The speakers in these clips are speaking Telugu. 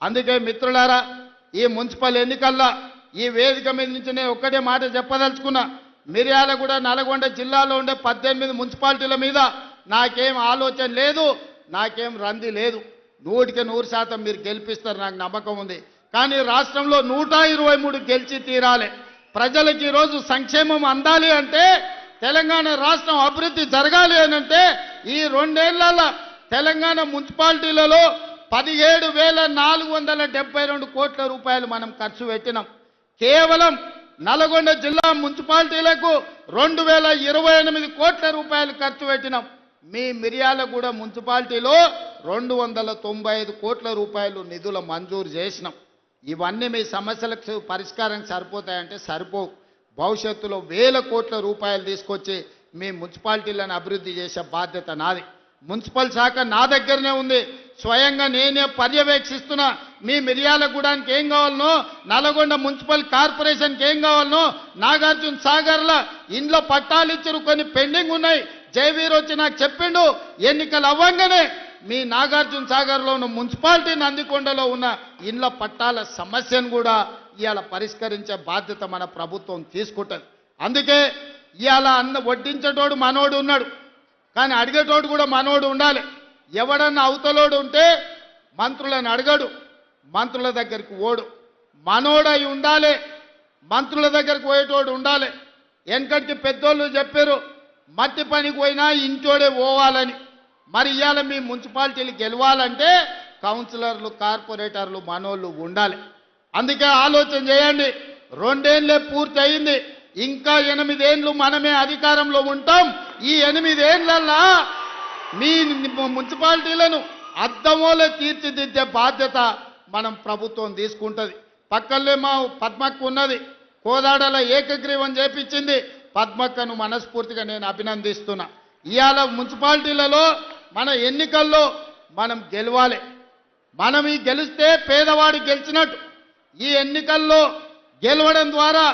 అందుకే మిత్రులారా ఈ మున్సిపల్ ఎన్నికల్లో ఈ వేదిక మీద నుంచి నేను ఒక్కటే మాట చెప్పదలుచుకున్నా. మిర్యాలగూడ నల్గొండ జిల్లాలో ఉండే 18 మున్సిపాలిటీల మీద నాకేం ఆలోచన లేదు, నాకేం రంది లేదు. 100% మీరు గెలిపిస్తారు, నాకు నమ్మకం ఉంది. కానీ రాష్ట్రంలో 123 గెలిచి తీరాలి. ప్రజలకు ఈరోజు సంక్షేమం అందాలి అంటే, తెలంగాణ రాష్ట్రం అభివృద్ధి జరగాలి అని అంటే ఈ 2 ఏళ్లలో తెలంగాణ మున్సిపాలిటీలలో 17,472 కోట్ల రూపాయలు మనం ఖర్చు పెట్టినాం. కేవలం నల్గొండ జిల్లా మున్సిపాలిటీలకు 2,028 కోట్ల రూపాయలు ఖర్చు పెట్టినాం. మీ మిర్యాలగూడ మున్సిపాలిటీలో 295 కోట్ల రూపాయలు నిధుల మంజూరు చేసినాం. ఇవన్నీ మీ సమస్యలకు పరిష్కారం సరిపోతాయంటే సరిపోవు. భవిష్యత్తులో వేల కోట్ల రూపాయలు తీసుకొచ్చి మీ మున్సిపాలిటీలను అభివృద్ధి చేసే బాధ్యత నాది. మున్సిపల్ శాఖ నా దగ్గరనే ఉంది. స్వయంగా నేనే పర్యవేక్షిస్తున్నా. మీ మిర్యాలగూడానికి ఏం కావాలనో, నల్గొండ మున్సిపల్ కార్పొరేషన్కి ఏం కావాలనో, నాగార్జున సాగర్లో ఇండ్ల పట్టాలు ఇచ్చారు, కొన్ని పెండింగ్ ఉన్నాయి. జయవీర్ వచ్చి నాకు చెప్పిండు, ఎన్నికలు అవ్వంగానే మీ నాగార్జున సాగర్లో ఉన్న మున్సిపాలిటీ నందికొండలో ఉన్న ఇండ్ల పట్టాల సమస్యను కూడా ఇవాళ పరిష్కరించే బాధ్యత మన ప్రభుత్వం తీసుకుంటుంది. అందుకే ఇవాళ వడ్డించేటోడు మనోడు ఉన్నాడు, కానీ అడిగేటోడు కూడా మనోడు ఉండాలి. ఎవడన్నా అవతలోడు ఉంటే మంత్రులను అడగడు, మంత్రుల దగ్గరికి ఓడు. మనోడై ఉండాలి, మంత్రుల దగ్గరికి పోయేటోడు ఉండాలి. వెనకటికి పెద్దోళ్ళు చెప్పారు, మట్టి పనికి పోయినా ఇంటోడే పోవాలని. మరి ఇవాళ మీ మున్సిపాలిటీలు గెలవాలంటే కౌన్సిలర్లు, కార్పొరేటర్లు మనోళ్ళు ఉండాలి. అందుకే ఆలోచన చేయండి. 2 ఏళ్లే పూర్తి అయింది, ఇంకా 8 ఏళ్ళు మనమే అధికారంలో ఉంటాం. ఈ 8 ఏళ్లల్లా మీ మున్సిపాలిటీలను అద్దమోలే తీర్చిదిద్దే బాధ్యత మనం ప్రభుత్వం తీసుకుంటుంది. పక్కనే మా పద్మక్క ఉన్నది, కోదాడల ఏకగ్రీవం చేపించింది. పద్మక్కను మనస్ఫూర్తిగా నేను అభినందిస్తున్నా. ఇవాళ మున్సిపాలిటీలలో మన ఎన్నికల్లో మనం గెలవాలి. మనం ఈ గెలిస్తే పేదవాడు గెలిచినట్టు. ఈ ఎన్నికల్లో గెలవడం ద్వారా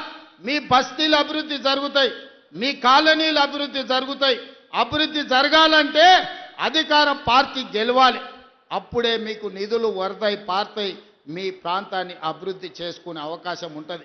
మీ బస్తీలు అభివృద్ధి జరుగుతాయి, మీ కాలనీలు అభివృద్ధి జరుగుతాయి. అభివృద్ధి జరగాలంటే అధికార పార్టీ గెలవాలి. అప్పుడే మీకు నిధులు వరదై పారుతాయి, మీ ప్రాంతాన్ని అభివృద్ధి చేసుకునే అవకాశం ఉంటుంది.